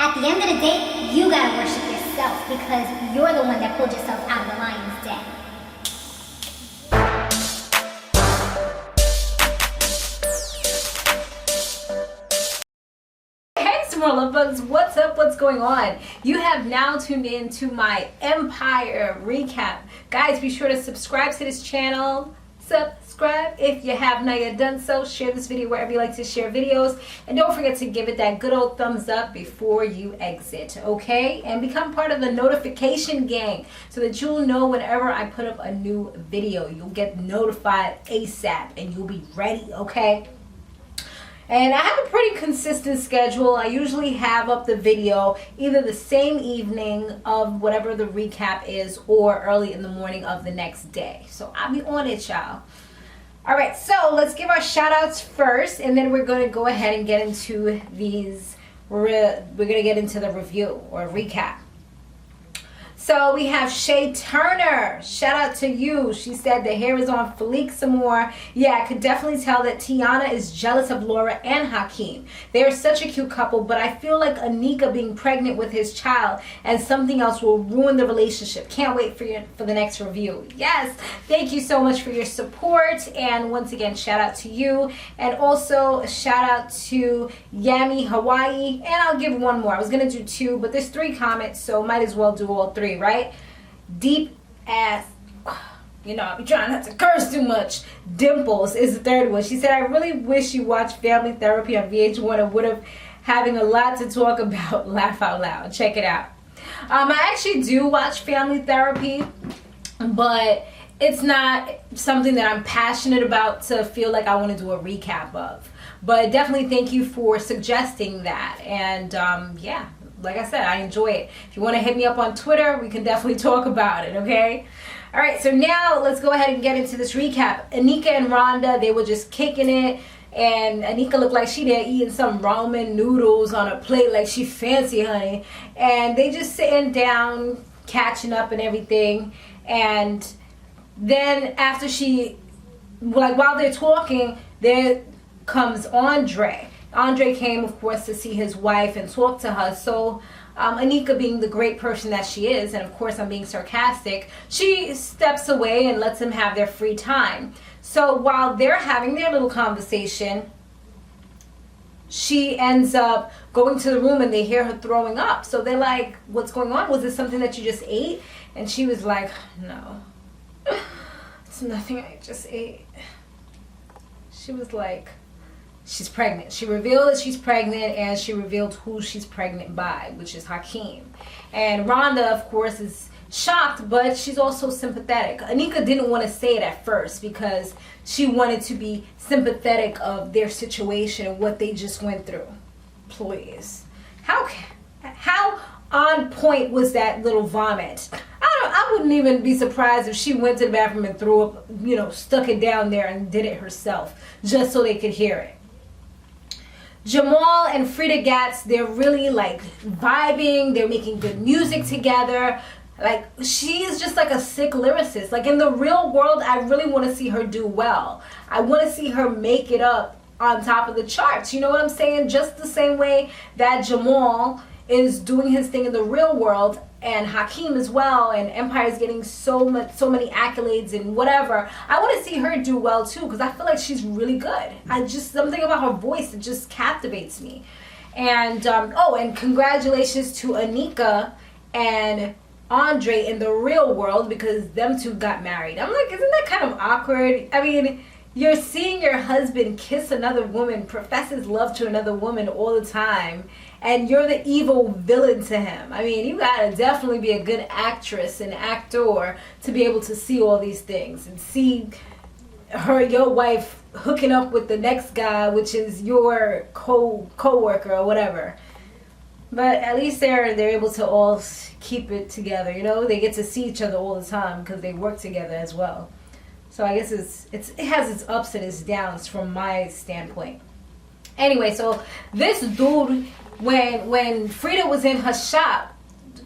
At the end of the day, you gotta worship yourself because you're the one that pulled yourself out of the lion's den. Hey, Samore Love Bugs, what's up? What's going on? You have now tuned in to my Empire recap. Guys, be sure to subscribe to this channel. Subscribe if you have not yet done so. Share this video wherever you like to share videos, and don't forget to give it that good old thumbs up before you exit, okay? And become part of the notification gang so that you'll know whenever I put up a new video. You'll get notified ASAP and you'll be ready, okay? And I have a pretty consistent schedule. I usually have up the video either the same evening of whatever the recap is or early in the morning of the next day. So I'll be on it, y'all. All right, so let's give our shout outs first, and then we're going to go ahead and get into these. We're going to get into the review or recap. So we have Shay Turner. Shout out to you. She said the hair is on fleek some more. Yeah, I could definitely tell that Tiana is jealous of Laura and Hakeem. They are such a cute couple, but I feel like Anika being pregnant with his child and something else will ruin the relationship. Can't wait for the next review. Yes, thank you so much for your support. And once again, shout out to you. And also shout out to Yami Hawaii. And I'll give one more. I was going to do two, but there's 3 comments, so might as well do all 3. Right? Deep ass, you know, I'm trying not to curse too much. Dimples is the 3rd one. She said, I really wish you watched Family Therapy on VH1 and would have having a lot to talk about. Laugh out loud. Check it out. I actually do watch Family Therapy, but it's not something that I'm passionate about to feel like I want to do a recap of. But definitely thank you for suggesting that. And yeah, like I said, I enjoy it. If you want to hit me up on Twitter, we can definitely talk about it, okay? All right, so now let's go ahead and get into this recap. Anika and Rhonda, they were just kicking it, and Anika looked like she there eating some Roman Noodles on a plate like she fancy, honey. And they just sitting down, catching up and everything. And then after while they're talking, there comes Andre. Andre came, of course, to see his wife and talk to her. So Anika, being the great person that she is, and of course I'm being sarcastic, she steps away and lets them have their free time. So while they're having their little conversation, she ends up going to the room and they hear her throwing up. So they're like, what's going on? Was it something that you just ate? And she was like, no, it's nothing I just ate. She was like, she's pregnant. She revealed that she's pregnant, and she revealed who she's pregnant by, which is Hakeem. And Rhonda, of course, is shocked, but she's also sympathetic. Anika didn't want to say it at first because she wanted to be sympathetic of their situation and what they just went through. Please. How on point was that little vomit? I wouldn't even be surprised if she went to the bathroom and threw up, you know, stuck it down there and did it herself just so they could hear it. Jamal and Freida Gatz, they're really like vibing. They're making good music together. Like, she is just like a sick lyricist. Like, in the real world, I really want to see her do well. I want to see her make it up on top of the charts. You know what I'm saying? Just the same way that Jamal is doing his thing in the real world, and Hakeem as well, and Empire's getting so many accolades and whatever. I want to see her do well too, because I feel like she's really good. Something about her voice that just captivates me. And and congratulations to Anika and Andre in the real world, because them two got married. I'm like, isn't that kind of awkward? I mean, you're seeing your husband kiss another woman, professes love to another woman all the time, and you're the evil villain to him. I mean, you gotta definitely be a good actress and actor to be able to see all these things and see your wife hooking up with the next guy, which is your co-worker or whatever. But at least they're able to all keep it together, you know? They get to see each other all the time because they work together as well. So I guess it has its ups and its downs from my standpoint. Anyway, so this dude, when Freda was in her shop,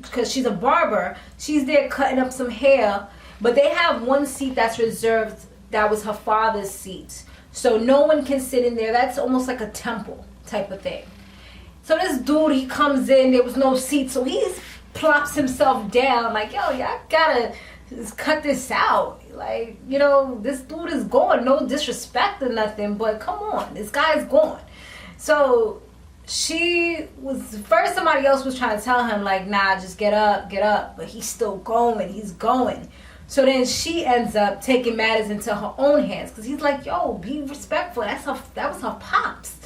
because she's a barber, she's there cutting up some hair, but they have one seat that's reserved, that was her father's seat. So no one can sit in there. That's almost like a temple type of thing. So this dude, he comes in, there was no seat, so he plops himself down like, yo, y'all gotta just cut this out. Like, you know, this dude is gone. No disrespect or nothing, but come on, this guy's gone. So she was, first somebody else was trying to tell him like, nah, just get up, but he's still going, he's going. So then she ends up taking matters into her own hands, because he's like, yo, be respectful, that was her pops.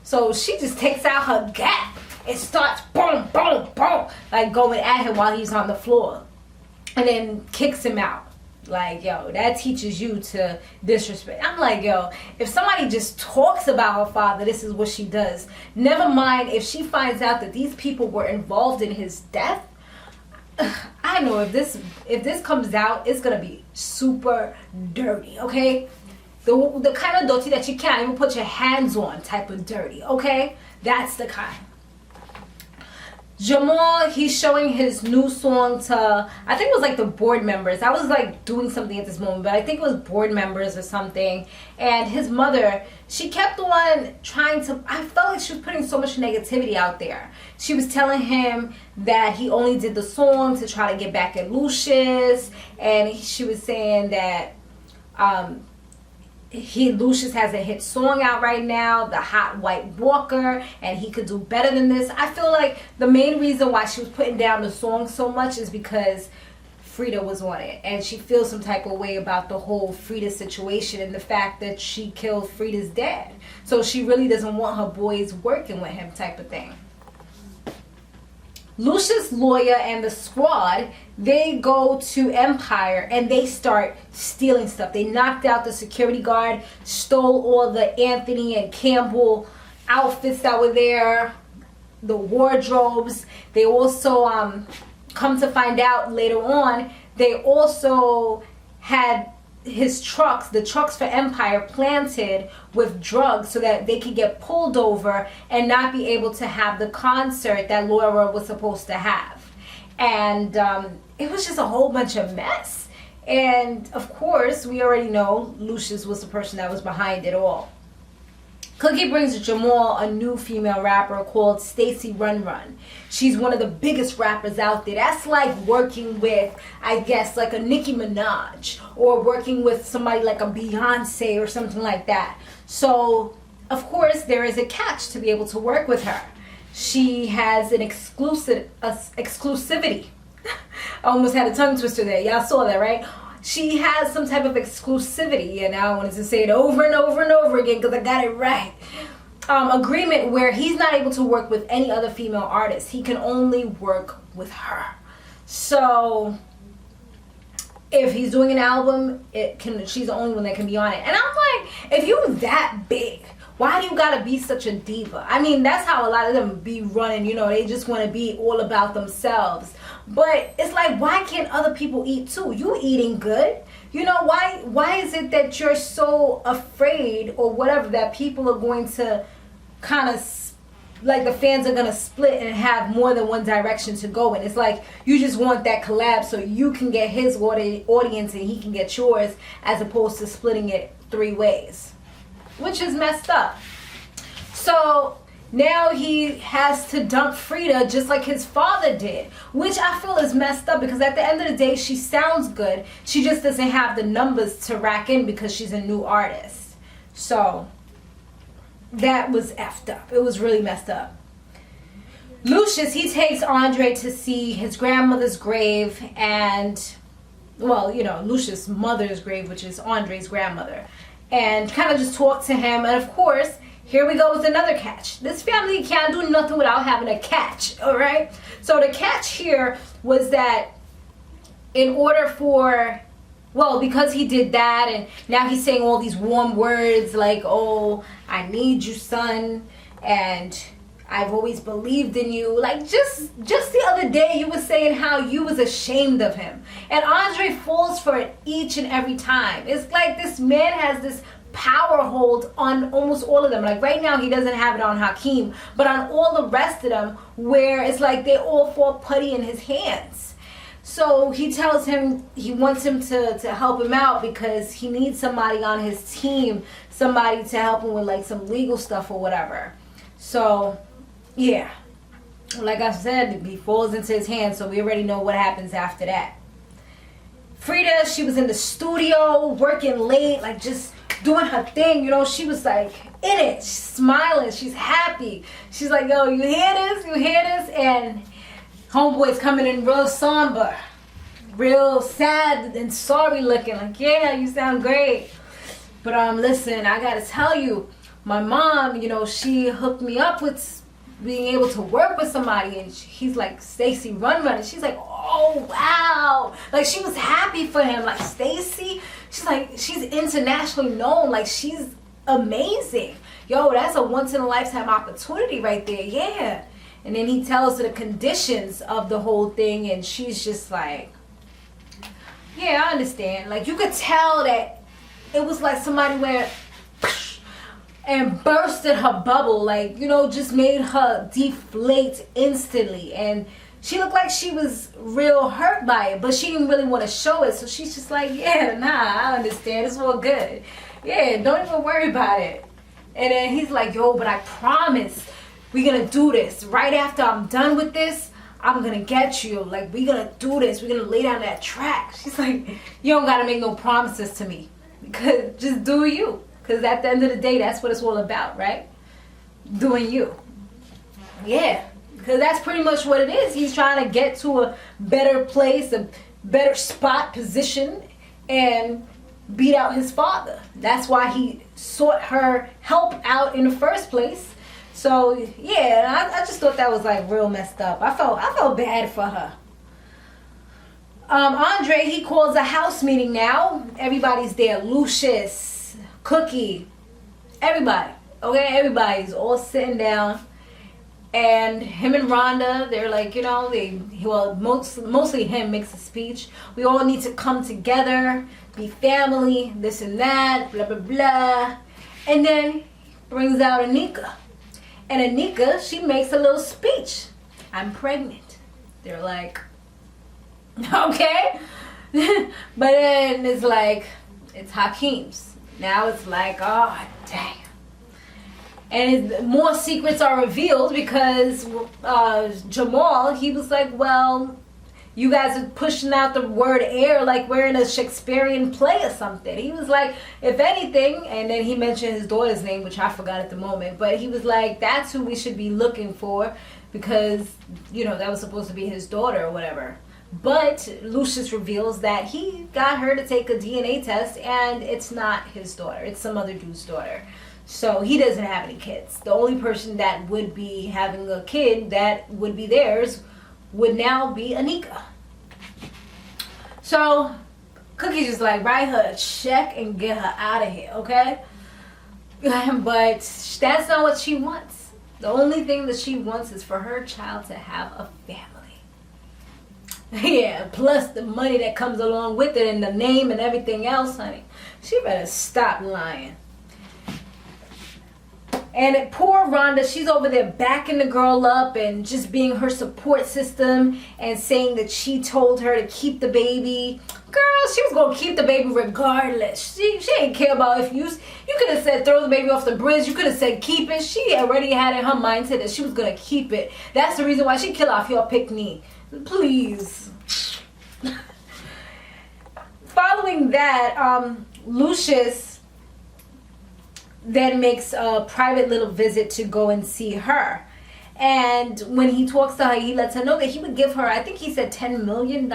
So she just takes out her gap and starts boom, boom, boom, like going at him while he's on the floor, and then kicks him out. Like, yo, that teaches you to disrespect. I'm like, yo, if somebody just talks about her father, this is what she does. Never mind if she finds out that these people were involved in his death. I know if this comes out, it's gonna be super dirty, okay? The kind of dirty that you can't even put your hands on type of dirty, okay? That's the kind. Jamal, he's showing his new song to, I think it was like the board members. I was like doing something at this moment, but I think it was board members or something. And his mother, she kept on trying to, I felt like she was putting so much negativity out there. She was telling him that he only did the song to try to get back at Lucious. And she was saying that Lucious has a hit song out right now, The Hot White Walker, and he could do better than this. I feel like the main reason why she was putting down the song so much is because Freda was on it, and she feels some type of way about the whole Freda situation and the fact that she killed Freda's dad. So she really doesn't want her boys working with him type of thing. Lucious' lawyer and the squad, they go to Empire and they start stealing stuff. They knocked out the security guard, stole all the Anthony and Campbell outfits that were there, the wardrobes. They also, come to find out later on, they also had his trucks, the trucks for Empire, planted with drugs so that they could get pulled over and not be able to have the concert that Laura was supposed to have. And it was just a whole bunch of mess. And of course, we already know Lucious was the person that was behind it all. Cookie brings Jamal a new female rapper called Stacey Run Run. She's one of the biggest rappers out there. That's like working with, I guess, like a Nicki Minaj, or working with somebody like a Beyonce or something like that. So, of course, there is a catch to be able to work with her. She has an exclusivity. I almost had a tongue twister there. Y'all saw that, right? She has some type of exclusivity, and I wanted to say it over and over and over again because I got it right. Agreement where he's not able to work with any other female artist. He can only work with her. So if he's doing an album, she's the only one that can be on it. And I'm like, if you're that big, why do you gotta be such a diva? I mean, that's how a lot of them be running, you know, they just want to be all about themselves. But it's like, why can't other people eat too? You eating good. You know, why is it that you're so afraid or whatever that people are going to kind of, like the fans are going to split and have more than one direction to go in? It's like you just want that collab so you can get his audience and he can get yours, as opposed to splitting it 3 ways, which is messed up. So now he has to dump Freda just like his father did, which I feel is messed up, because at the end of the day, she sounds good. She just doesn't have the numbers to rack in because she's a new artist. So that was effed up. It was really messed up. Lucious, he takes Andre to see his grandmother's grave and, well, you know, Lucious' mother's grave, which is Andre's grandmother, and kind of just talk to him. And of course, here we go with another catch. This family can't do nothing without having a catch, all right? So the catch here was that in order for, well, because he did that, and now he's saying all these warm words like, oh, I need you, son, and I've always believed in you. Like, just the other day, you were saying how you was ashamed of him. And Andre falls for it each and every time. It's like this man has this power hold on almost all of them. Like right now he doesn't have it on Hakeem, but on all the rest of them, where it's like they all fall putty in his hands. So he tells him he wants him to help him out because he needs somebody on his team, somebody to help him with like some legal stuff or whatever. So yeah, like I said, he falls into his hands, so we already know what happens after that. Freda, she was in the studio working late, like just doing her thing, you know. She was like in it, she's smiling, she's happy. She's like, yo, you hear this? You hear this? And homeboy's coming in real somber, real sad and sorry looking, like, yeah, you sound great. But listen, I gotta tell you, my mom, you know, she hooked me up with being able to work with somebody, and he's like, Stacy, run. And she's like, oh wow, like she was happy for him. Like, Stacy, she's like, she's internationally known, like she's amazing. Yo, that's a once in a lifetime opportunity right there. Yeah. And then he tells her the conditions of the whole thing, and she's just like, yeah, I understand. Like, you could tell that it was like somebody went and bursted her bubble, like, you know, just made her deflate instantly. And she looked like she was real hurt by it, but she didn't really want to show it. So she's just like, yeah, nah, I understand. It's all good. Yeah, don't even worry about it. And then he's like, yo, but I promise we're going to do this. Right after I'm done with this, I'm going to get you. Like, we're going to do this. We're going to lay down that track. She's like, you don't got to make no promises to me. Because just do you. Because at the end of the day, that's what it's all about, right? Doing you. Yeah. Because that's pretty much what it is. He's trying to get to a better place, a better spot, position, and beat out his father. That's why he sought her help out in the first place. So, yeah, I just thought that was, like, real messed up. I felt bad for her. Andre, he calls a house meeting now. Everybody's there. Lucious, Cookie, everybody. Okay, everybody's all sitting down. And him and Rhonda, they're like, you know, mostly him makes a speech. We all need to come together, be family, this and that, blah, blah, blah. And then brings out Anika. And Anika, she makes a little speech. I'm pregnant. They're like, okay. But then it's like, it's Hakeem's. Now it's like, oh, dang. And more secrets are revealed because Jamal, he was like, well, you guys are pushing out the word heir like we're in a Shakespearean play or something. He was like, if anything, and then he mentioned his daughter's name, which I forgot at the moment, but he was like, that's who we should be looking for because, you know, that was supposed to be his daughter or whatever. But Lucious reveals that he got her to take a DNA test and it's not his daughter. It's some other dude's daughter. So he doesn't have any kids. The only person that would be having a kid that would be theirs would now be Anika. So Cookie's just like, write her a check and get her out of here, okay? But that's not what she wants. The only thing that she wants is for her child to have a family. Yeah, plus the money that comes along with it and the name and everything else, honey. She better stop lying. And poor Rhonda, she's over there backing the girl up and just being her support system and saying that she told her to keep the baby. Girl, she was going to keep the baby regardless. She didn't care about if you could have said throw the baby off the bridge. You could have said keep it. She already had in her mindset that she was going to keep it. That's the reason why she killed off your picnic. Please. Following that, Lucious then makes a private little visit to go and see her. And when he talks to her, he lets her know that he would give her, I think he said $10 million.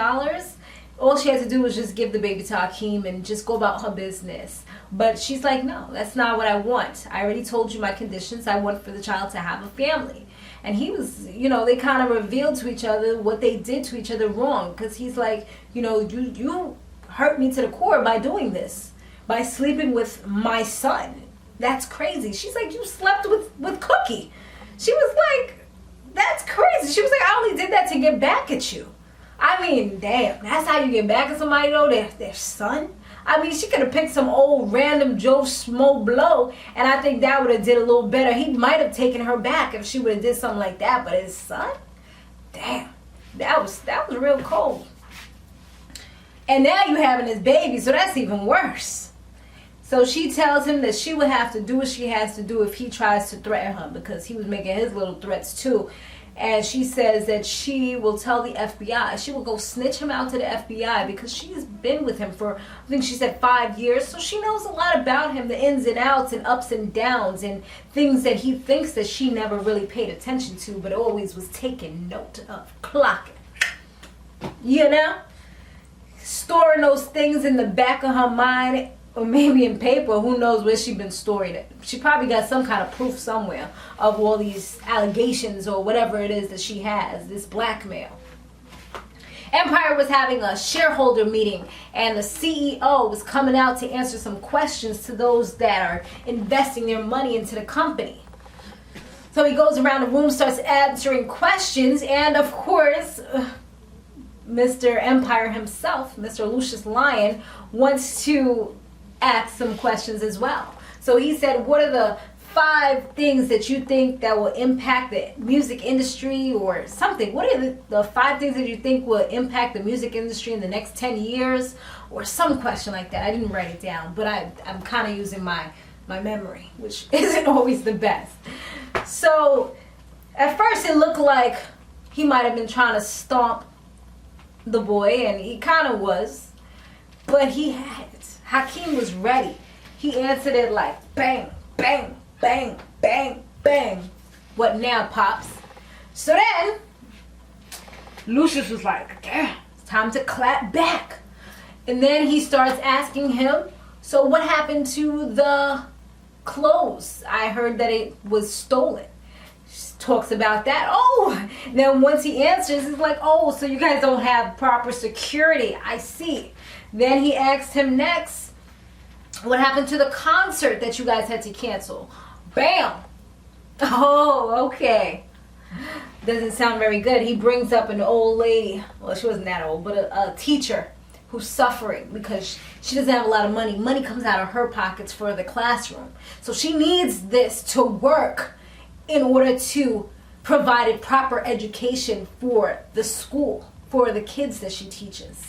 All she had to do was just give the baby to Hakeem and just go about her business. But she's like, no, that's not what I want. I already told you my conditions. I want for the child to have a family. And he was, you know, they kind of revealed to each other what they did to each other wrong. Because he's like, you know, you hurt me to the core by doing this. By sleeping with my son. That's crazy. She's like, you slept with Cookie. She was like, that's crazy. She was like, I only did that to get back at you. I mean, damn, that's how you get back at somebody though, their son? I mean, she could have picked some old random Joe Schmo blow, and I think that would have did a little better. He might have taken her back if she would have did something like that, but his son? Damn, that was real cold. And now you having this baby, so that's even worse. So she tells him that she would have to do what she has to do if he tries to threaten her, because he was making his little threats too. And she says that she will tell the FBI. She will go snitch him out to the FBI because she's been with him for, I think she said 5 years. So she knows a lot about him, the ins and outs and ups and downs and things that he thinks that she never really paid attention to, but always was taking note of, clocking. You know? Storing those things in the back of her mind, or maybe in paper. Who knows where she's been storing it. She probably got some kind of proof somewhere of all these allegations or whatever it is that she has, this blackmail. Empire was having a shareholder meeting, and the CEO was coming out to answer some questions to those that are investing their money into the company. So he goes around the room, starts answering questions, and of course, Mr. Empire himself, Mr. Lucious Lion, wants to ask some questions as well. So he said, what are the 5 things that you think that will impact the music industry or something? What are the 5 things that you think will impact the music industry in the next 10 years? Or some question like that. I didn't write it down, but I'm kind of using my memory, which isn't always the best. So at first it looked like he might have been trying to stomp the boy, and he kind of was, but he had it. Hakeem was ready. He answered it like bang, bang, bang, bang, bang. What now, Pops? So then, Lucious was like, damn, it's time to clap back. And then he starts asking him, so what happened to the clothes? I heard that it was stolen. Talks about that. Oh, then once he answers, he's like, oh, so you guys don't have proper security. I see. Then he asked him next, what happened to the concert that you guys had to cancel? Bam. Oh, okay. Doesn't sound very good. He brings up an old lady. Well, she wasn't that old, but a teacher who's suffering because she doesn't have a lot of money. Money comes out of her pockets for the classroom. So she needs this to work in order to provide a proper education for the school, for the kids that she teaches.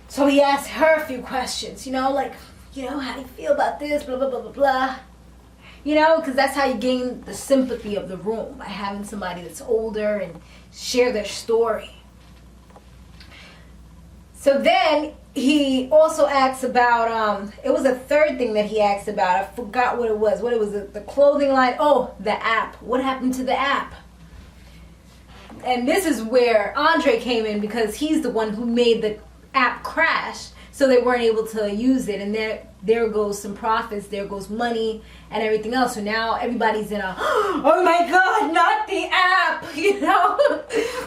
So he asked her a few questions, like, how do you feel about this, blah, blah, blah, blah, blah. Because that's how you gain the sympathy of the room, by having somebody that's older and share their story. So then he also asks about, it was a third thing that he asked about. I forgot what it was. The clothing line. Oh, the app. What happened to the app? And this is where Andre came in, because he's the one who made the app crash. So they weren't able to use it. And there goes some profits. There goes money and everything else. So now everybody's in a, oh my God, not the app.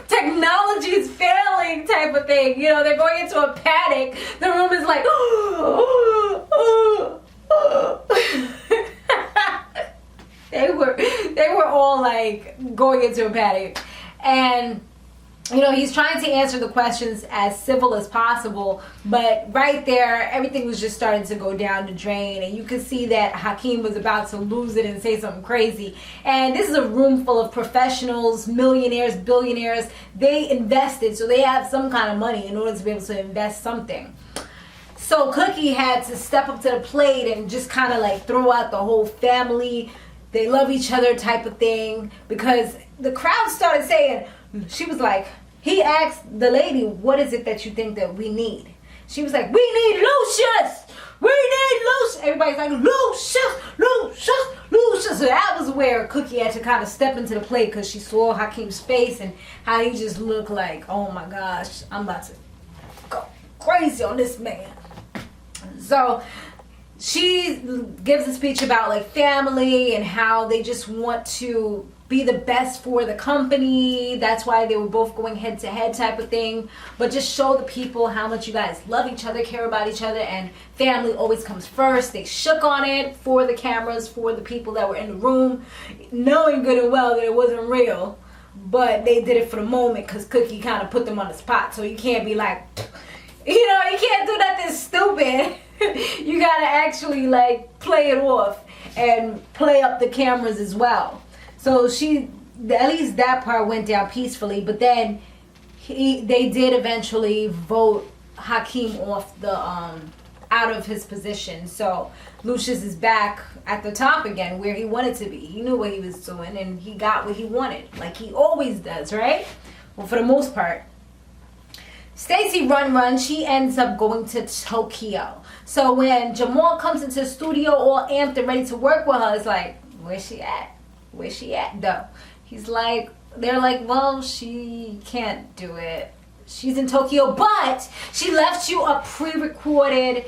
Technology is failing type of thing. They're going into a panic. The room is like, they were all like going into a panic. And he's trying to answer the questions as civil as possible, but right there, everything was just starting to go down the drain, and you could see that Hakeem was about to lose it and say something crazy. And this is a room full of professionals, millionaires, billionaires. They invested, so they have some kind of money in order to be able to invest something. So Cookie had to step up to the plate and just kind of like throw out the whole family, they love each other type of thing, because the crowd started saying, she was like, he asked the lady, what is it that you think that we need? She was like, we need Lucious! We need Lucious! Everybody's like, Lucious! Lucious! Lucious! So that was where Cookie had to kind of step into the play, because she saw Hakeem's face and how he just looked like, oh my gosh, I'm about to go crazy on this man. So she gives a speech about like family and how they just want to be the best for the company. That's why they were both going head to head type of thing. But just show the people how much you guys love each other, care about each other, and family always comes first. They shook on it for the cameras, for the people that were in the room, knowing good and well that it wasn't real. But they did it for the moment because Cookie kind of put them on the spot. So you can't be like, you can't do nothing stupid. You gotta actually like play it off and play up the cameras as well. So at least that part went down peacefully, but then they did eventually vote Hakeem off the out of his position. So Lucious is back at the top again where he wanted to be. He knew what he was doing and he got what he wanted, like he always does, right? Well, for the most part. Stacey Run, she ends up going to Tokyo. So when Jamal comes into the studio all amped and ready to work with her, it's like, where's she at? Where's she at though? He's like, they're like, well, she can't do it. She's in Tokyo, but she left you a pre-recorded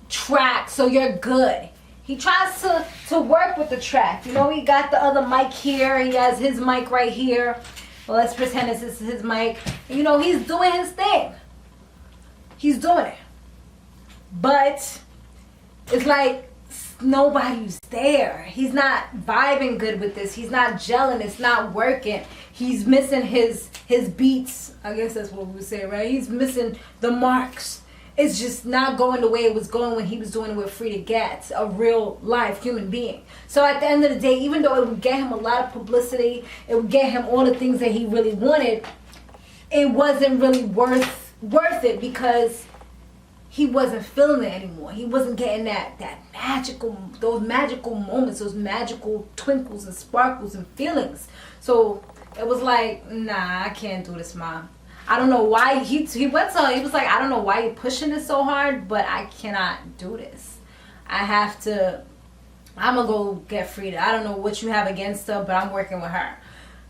track, so you're good. He tries to work with the track. You know, he got the other mic here. He has his mic right here. Well, let's pretend this is his mic. You know, he's doing his thing. He's doing it. But it's like nobody's there. He's not vibing good with this. He's not gelling. It's not working. He's missing his beats. I guess that's what we would say, right? He's missing the marks. It's just not going the way it was going when he was doing it with Freida Gatz, a real life human being. So at the end of the day, even though it would get him a lot of publicity, it would get him all the things that he really wanted, it wasn't really worth it because he wasn't feeling it anymore. He wasn't getting those magical moments, those magical twinkles and sparkles and feelings. So it was like, nah, I can't do this, Mom. I don't know why he went to her. He was like, I don't know why you're pushing this so hard, but I cannot do this. I'm gonna go get Freda. I don't know what you have against her, but I'm working with her.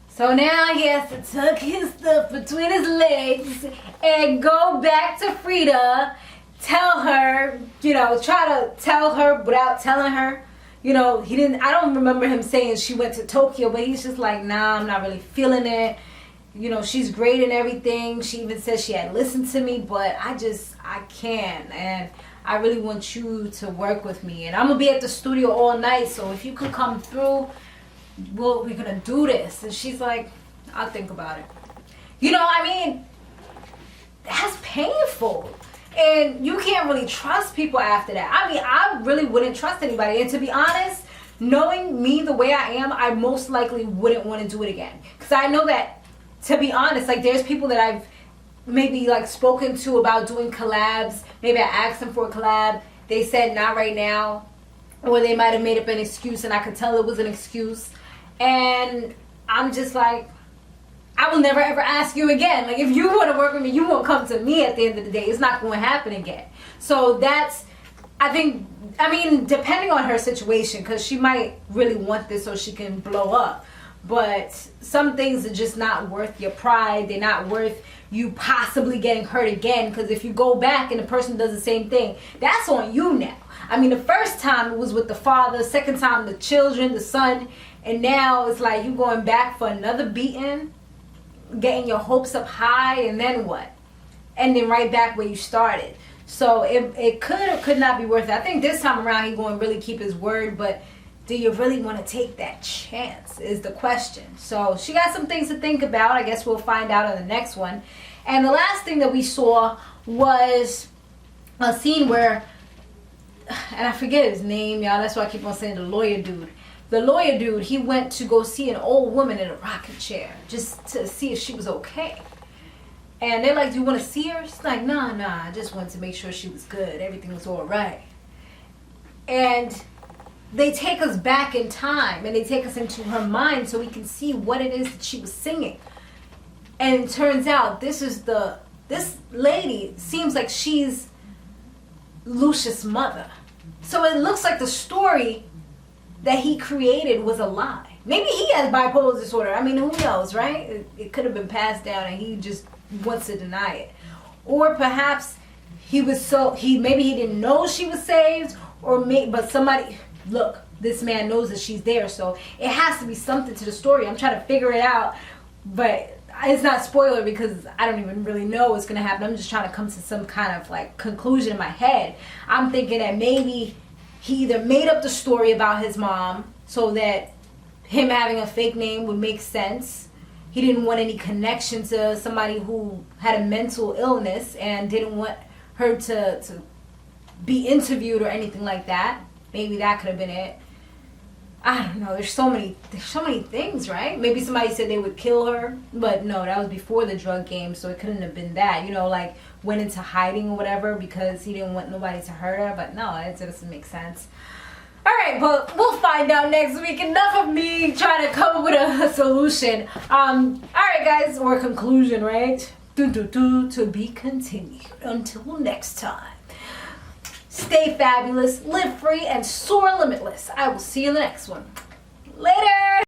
So now he has to tuck his stuff between his legs and go back to Freda, tell her, you know, try to tell her without telling her. You know, I don't remember him saying she went to Tokyo, but he's just like, nah, I'm not really feeling it. You know, she's great and everything. She even said she had listened to me, but I can't. And I really want you to work with me. And I'm going to be at the studio all night, so if you could come through, we're going to do this. And she's like, I'll think about it. You know, I mean, that's painful. And you can't really trust people after that. I mean, I really wouldn't trust anybody. And to be honest, knowing me the way I am, I most likely wouldn't want to do it again. Because I know that, to be honest, like there's people that I've maybe like spoken to about doing collabs. Maybe I asked them for a collab. They said not right now. Or they might have made up an excuse and I could tell it was an excuse. And I'm just like, I will never ever ask you again. Like if you want to work with me, you won't come to me at the end of the day. It's not going to happen again. So that's, I mean, depending on her situation, because she might really want this so she can blow up. But some things are just not worth your pride. They're not worth you possibly getting hurt again. Because if you go back and the person does the same thing, that's on you now. I mean, the first time it was with the father. Second time the children, the son. And now it's like you going back for another beating. Getting your hopes up high. And then what? Ending right back where you started. So it could or could not be worth it. I think this time around he's going to really keep his word. But do you really want to take that chance is the question. So she got some things to think about. I guess we'll find out in the next one. And the last thing that we saw was a scene where, and I forget his name, y'all. That's why I keep on saying the lawyer dude. The lawyer dude, he went to go see an old woman in a rocking chair just to see if she was okay. And they're like, do you want to see her? She's like, nah, I just wanted to make sure she was good. Everything was all right. And they take us back in time and they take us into her mind so we can see what it is that she was singing. And it turns out this lady seems like she's Lucious' mother. So it looks like the story that he created was a lie. Maybe he has bipolar disorder. I mean, who knows, right? It could have been passed down and he just wants to deny it. Or perhaps maybe he didn't know she was saved, but somebody, look, this man knows that she's there, so it has to be something to the story. I'm trying to figure it out, but it's not spoiler because I don't even really know what's going to happen. I'm just trying to come to some kind of like conclusion in my head. I'm thinking that maybe he either made up the story about his mom so that him having a fake name would make sense. He didn't want any connection to somebody who had a mental illness and didn't want her to be interviewed or anything like that. Maybe that could have been it. I don't know. There's so many things, right? Maybe somebody said they would kill her, but no, that was before the drug game, so it couldn't have been that. You know, like went into hiding or whatever because he didn't want nobody to hurt her. But no, it doesn't make sense. All right, but we'll find out next week. Enough of me trying to come up with a solution. All right, guys, or a conclusion, right? To be continued. Until next time. Stay fabulous, live free, and soar limitless. I will see you in the next one. Later!